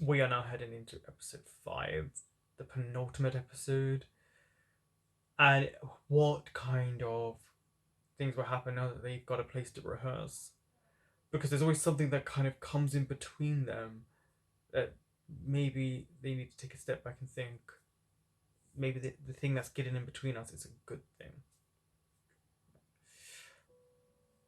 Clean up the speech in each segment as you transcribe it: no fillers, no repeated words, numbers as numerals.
we are now heading into episode 5, the penultimate episode. And what kind of things will happen now that they've got a place to rehearse? Because there's always something that kind of comes in between them that maybe they need to take a step back and think maybe the thing that's getting in between us is a good thing.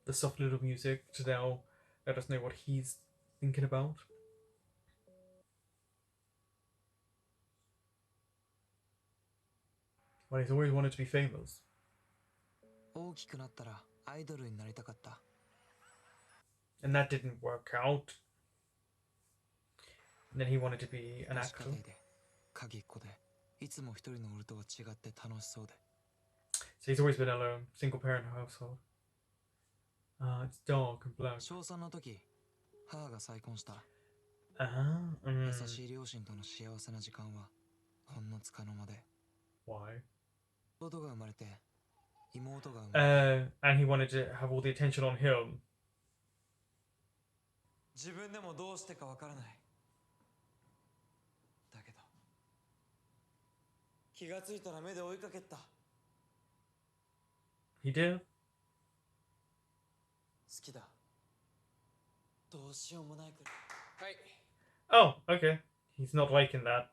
The soft little music to now let us know what he's thinking about. Well, he's always wanted to be famous. And that didn't work out. And then he wanted to be an actor. So he's always been alone, single parent household. It's dark and black. Why? And he wanted to have all the attention on him. He did? Oh, okay. He's not liking that.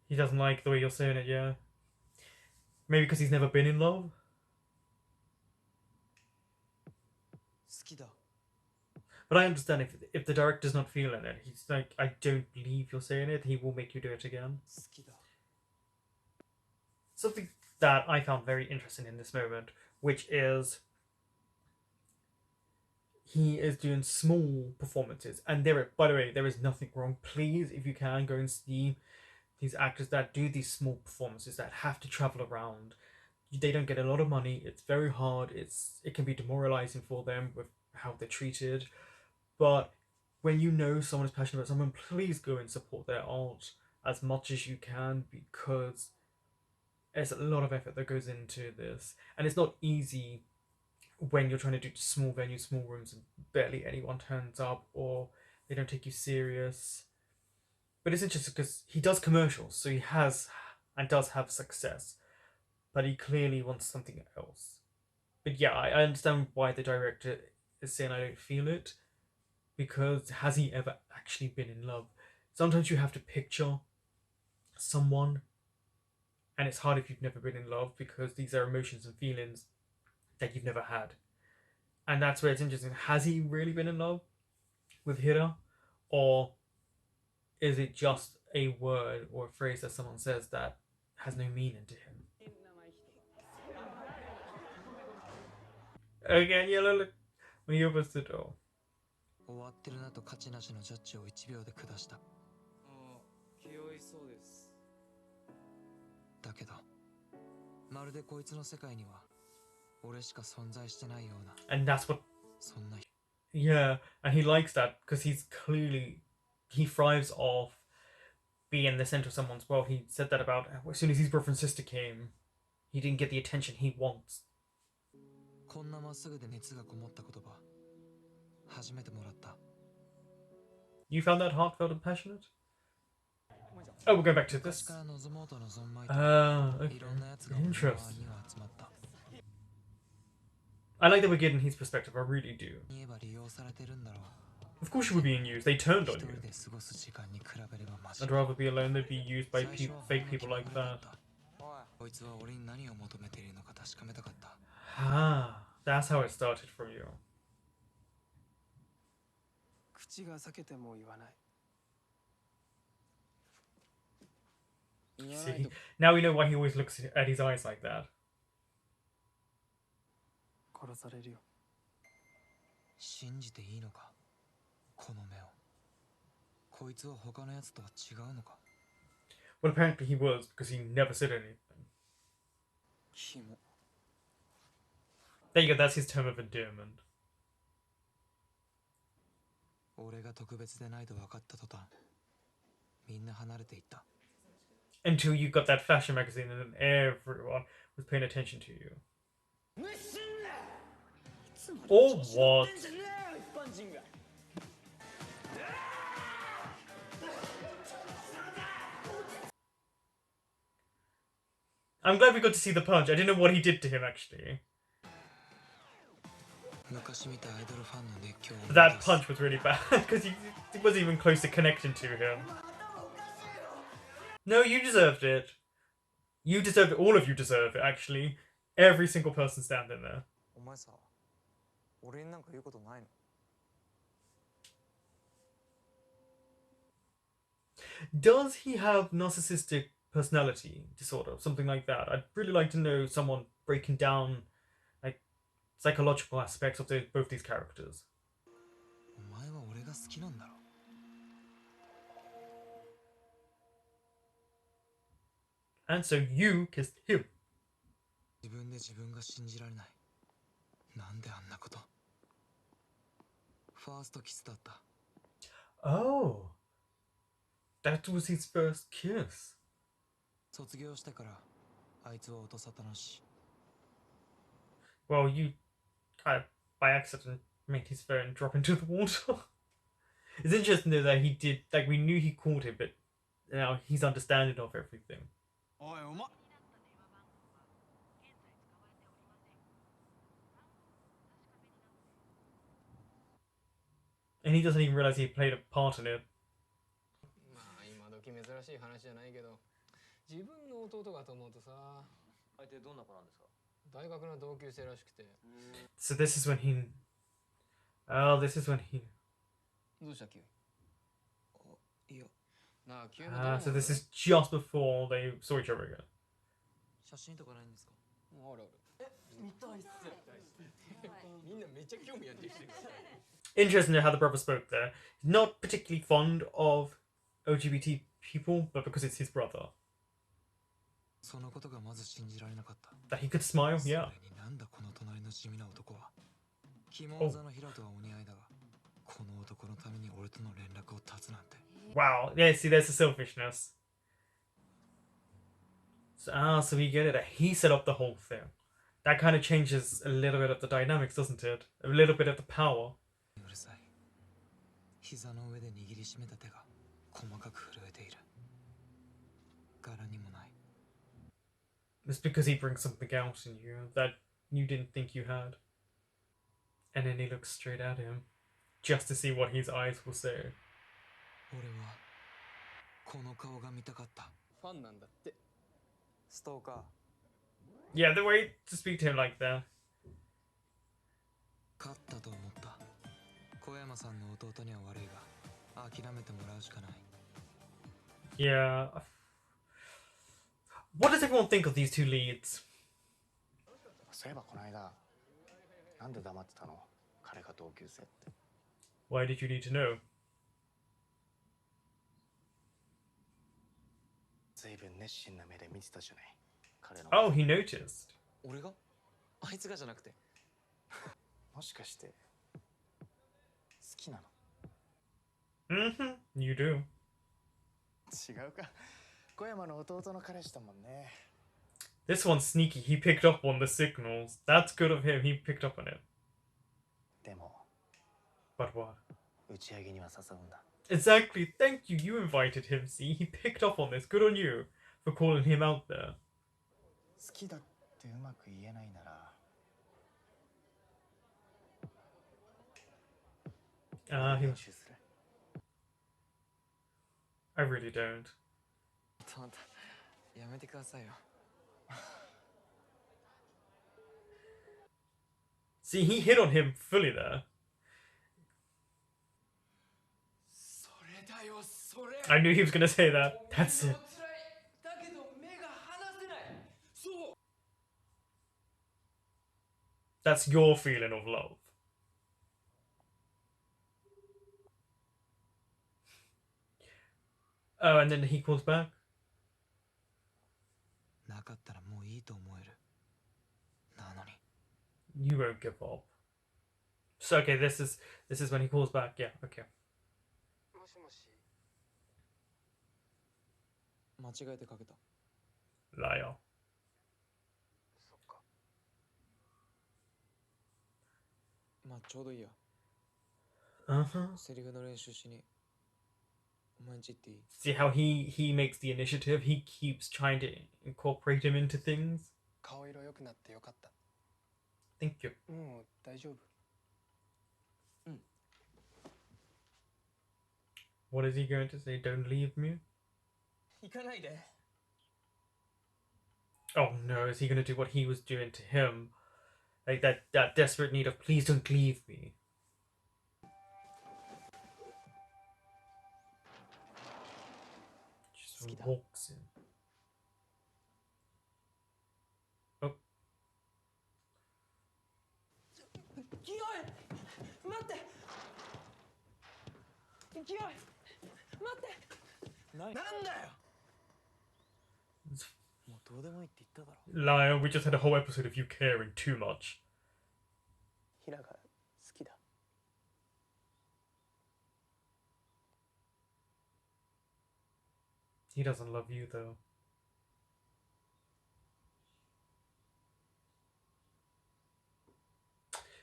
He doesn't like the way you're saying it, yeah. Maybe because he's never been in love? But I understand if the director's not feeling it, he's like, I don't believe you're saying it, he will make you do it again. Something that I found very interesting in this moment, which is he is doing small performances. And by the way, there is nothing wrong. Please, if you can, go and see these actors that do these small performances that have to travel around. They don't get a lot of money. It's very hard. It can be demoralizing for them with how they're treated. But when you know someone is passionate about someone, please go and support their art as much as you can, because there's a lot of effort that goes into this. And it's not easy when you're trying to do small venues, small rooms, and barely anyone turns up or they don't take you serious. But it's interesting because he does commercials, so he has and does have success, but he clearly wants something else. But yeah, I understand why the director is saying I don't feel it, because has he ever actually been in love? Sometimes you have to picture someone, and it's hard if you've never been in love because these are emotions and feelings that you've never had. And that's where it's interesting. Has he really been in love with Hira? Or is it just a word or a phrase that someone says that has no meaning to him? Again, yellow, look. When he opens the door. And that's what. Yeah, and he likes that because he thrives off being the center of someone's world. He said that about as soon as his brother and sister came, he didn't get the attention he wants. You found that heartfelt and passionate? Oh, we'll go back to this. Okay. Interesting. I like that we're getting his perspective, I really do. Of course you were being used, they turned on you. I'd rather be alone than be used by fake people like that. Ah, that's how it started for you. See, now we know why he always looks at his eyes like that. Well, apparently he was, because he never said anything. There you go, that's his term of endearment. Until you got that fashion magazine and then everyone was paying attention to you. Or what? I'm glad we got to see the punch. I didn't know what he did to him, actually. That punch was really bad, because he wasn't even close to connecting to him. No, you deserved it. You deserved it. All of you deserve it, actually. Every single person standing there. Does he have narcissistic personality disorder? Something like that. I'd really like to know someone breaking down like psychological aspects of both these characters. And so you kissed him. Oh, that was his first kiss. Well, you kind of by accident made his phone drop into the water. It's interesting though that he did, like, we knew he called him, but now he's understanding of everything. And he doesn't even realize he played a part in it. So this is when he... Oh, this is when he... so this is just before they saw each other again. Interesting how the brother spoke there. Not particularly fond of LGBT people, but because it's his brother. That he could smile, yeah. Oh. Wow, yeah, see, there's the selfishness. So we get it. He set up the whole thing. That kind of changes a little bit of the dynamics, doesn't it? A little bit of the power. It's because he brings something out in you that you didn't think you had. And then he looks straight at him, just to see what his eyes will say. Yeah, the way to speak to him like that. Yeah. What does everyone think of these two leads? Why did you need to know? Oh, he noticed. You do. This one's sneaky. He picked up on the signals. That's good of him. He picked up on it. But what? Exactly. Thank you. You invited him. See, he picked up on this. Good on you for calling him out there. I really don't. See, he hit on him fully there. I knew he was gonna say that. That's it. That's your feeling of love. Oh, and then he calls back. You won't give up. So okay, this is when he calls back. Yeah, okay. Liar. ちょうどいいや。 Uh-huh. セリフの練習しにお前んち行っていい？ See how he makes the initiative. He keeps trying to incorporate him into things. 顔色良くなってよかった。 Thank you. もう大丈夫。 What is he going to say? Don't leave me? 行かないで。 Oh no, is he going to do what he was doing to him? Like that desperate need of please don't leave me. Just walks in. Oh. キヨイ、待って。キヨイ、待って。なんだよ。もうどうでもいいって言っただろ。 Liar, we just had a whole episode of you caring too much. ヒラが好きだ。 He doesn't love you though.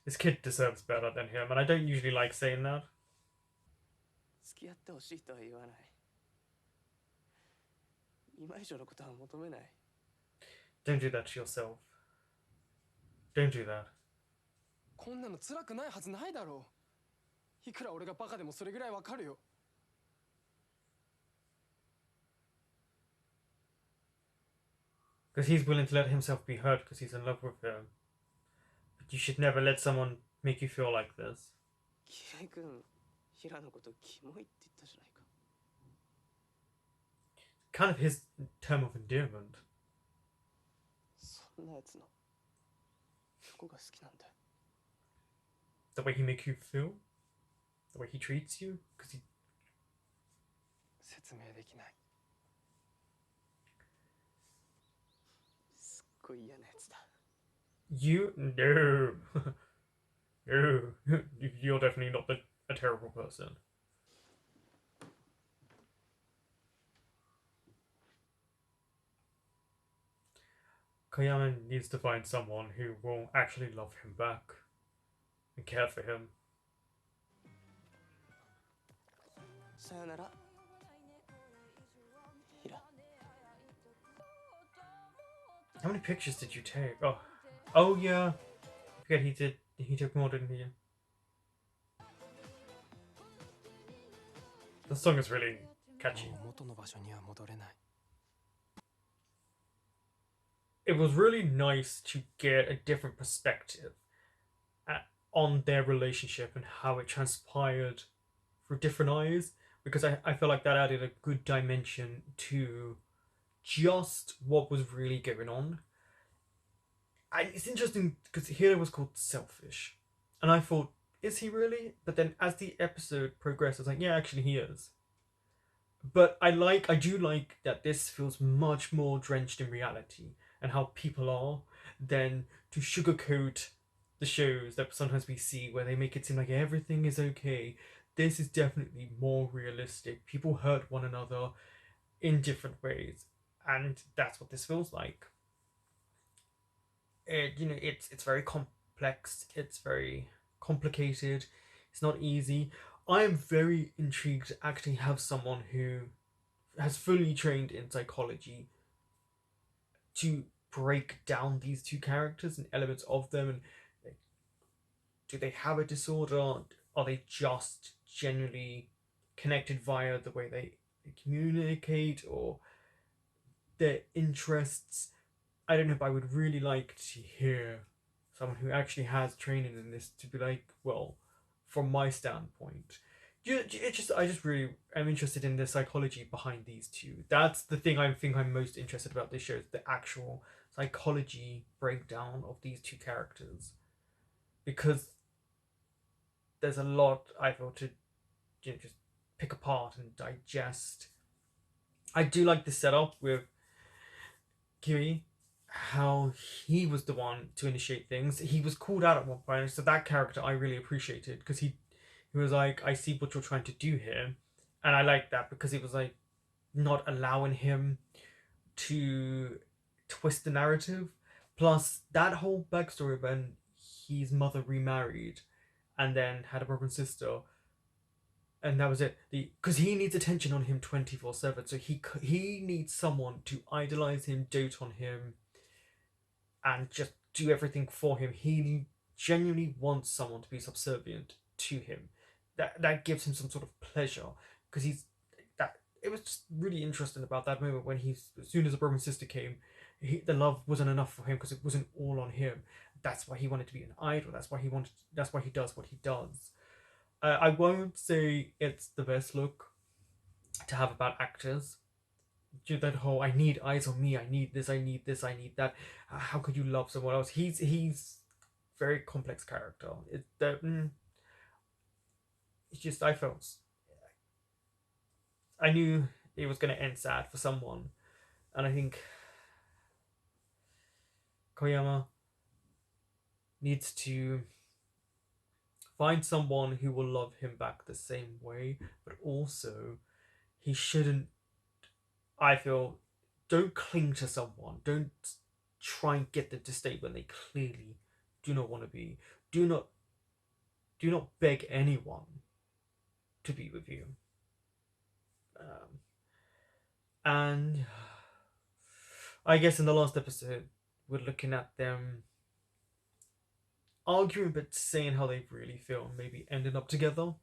This kid deserves better than him, and I don't usually like saying that. 付き合ってほしいとは言わない。今以上のことは求めない。 Don't do that to yourself. Don't do that. こんなの辛くないはずないだろう。いくら俺がバカでもそれぐらいわかるよ。 Because he's willing to let himself be hurt because he's in love with her. But you should never let someone make you feel like this. キヨイ君、ヒラのことキモいって言ったじゃないか。 Kind of his term of endearment. そんなやつのどこが好きなんだよ。 The way he makes you feel? The way he treats you? Because he... 説明できない。すっごい嫌なやつだ。 You? No. No. You're definitely not a terrible person. Koyama needs to find someone who will actually love him back and care for him. さよなら。ヒラ。 How many pictures did you take? Oh yeah. I forget he did. He took more, didn't he? The song is really catchy. もう元の場所には戻れない。 It was really nice to get a different perspective on their relationship and how it transpired through different eyes, because I feel like that added a good dimension to just what was really going on. And it's interesting because here it was called Selfish, and I thought, is he really? But then as the episode progressed, I was like, yeah, actually he is. But I do like that this feels much more drenched in reality and how people are than to sugarcoat the shows that sometimes we see where they make it seem like everything is okay. This is definitely more realistic. People hurt one another in different ways, and that's what this feels like. It's very complex. It's very complicated. It's not easy. I am very intrigued to actually have someone who has fully trained in psychology to break down these two characters and elements of them, and like, do they have a disorder? Are they just genuinely connected via the way they communicate or their interests? I don't know, but I would really like to hear someone who actually has training in this to be like, well, from my standpoint, I just really am interested in the psychology behind these two. That's the thing I think I'm most interested about this show, is the actual psychology breakdown of these two characters, because there's a lot I feel to just pick apart and digest. I do like the setup with Kiyoi, how he was the one to initiate things. He was called out at one point, so that character I really appreciated, because he was like, I see what you're trying to do here, and I like that because it was like not allowing him to twist the narrative. Plus that whole backstory when his mother remarried and then had a brother and sister, and that was it. Because he needs attention on him 24/7, so he needs someone to idolize him, dote on him, and just do everything for him. He genuinely wants someone to be subservient to him. That gives him some sort of pleasure, because he's that. It was just really interesting about that moment when as soon as the brother and sister came, the love wasn't enough for him because it wasn't all on him. That's why he wanted to be an idol. That's why he wanted. That's why he does what he does. I won't say it's the best look to have about actors. Do that whole "I need eyes on me. I need this. I need this. I need that." How could you love someone else? He's very complex character. It's just I knew it was gonna end sad for someone, and I think Koyama needs to find someone who will love him back the same way, but also he shouldn't. I feel, don't cling to someone. Don't try and get them to stay when they clearly do not want to be. Do not beg anyone to be with you. Um, and I guess in the last episode, we're looking at them arguing but saying how they really feel and maybe ending up together.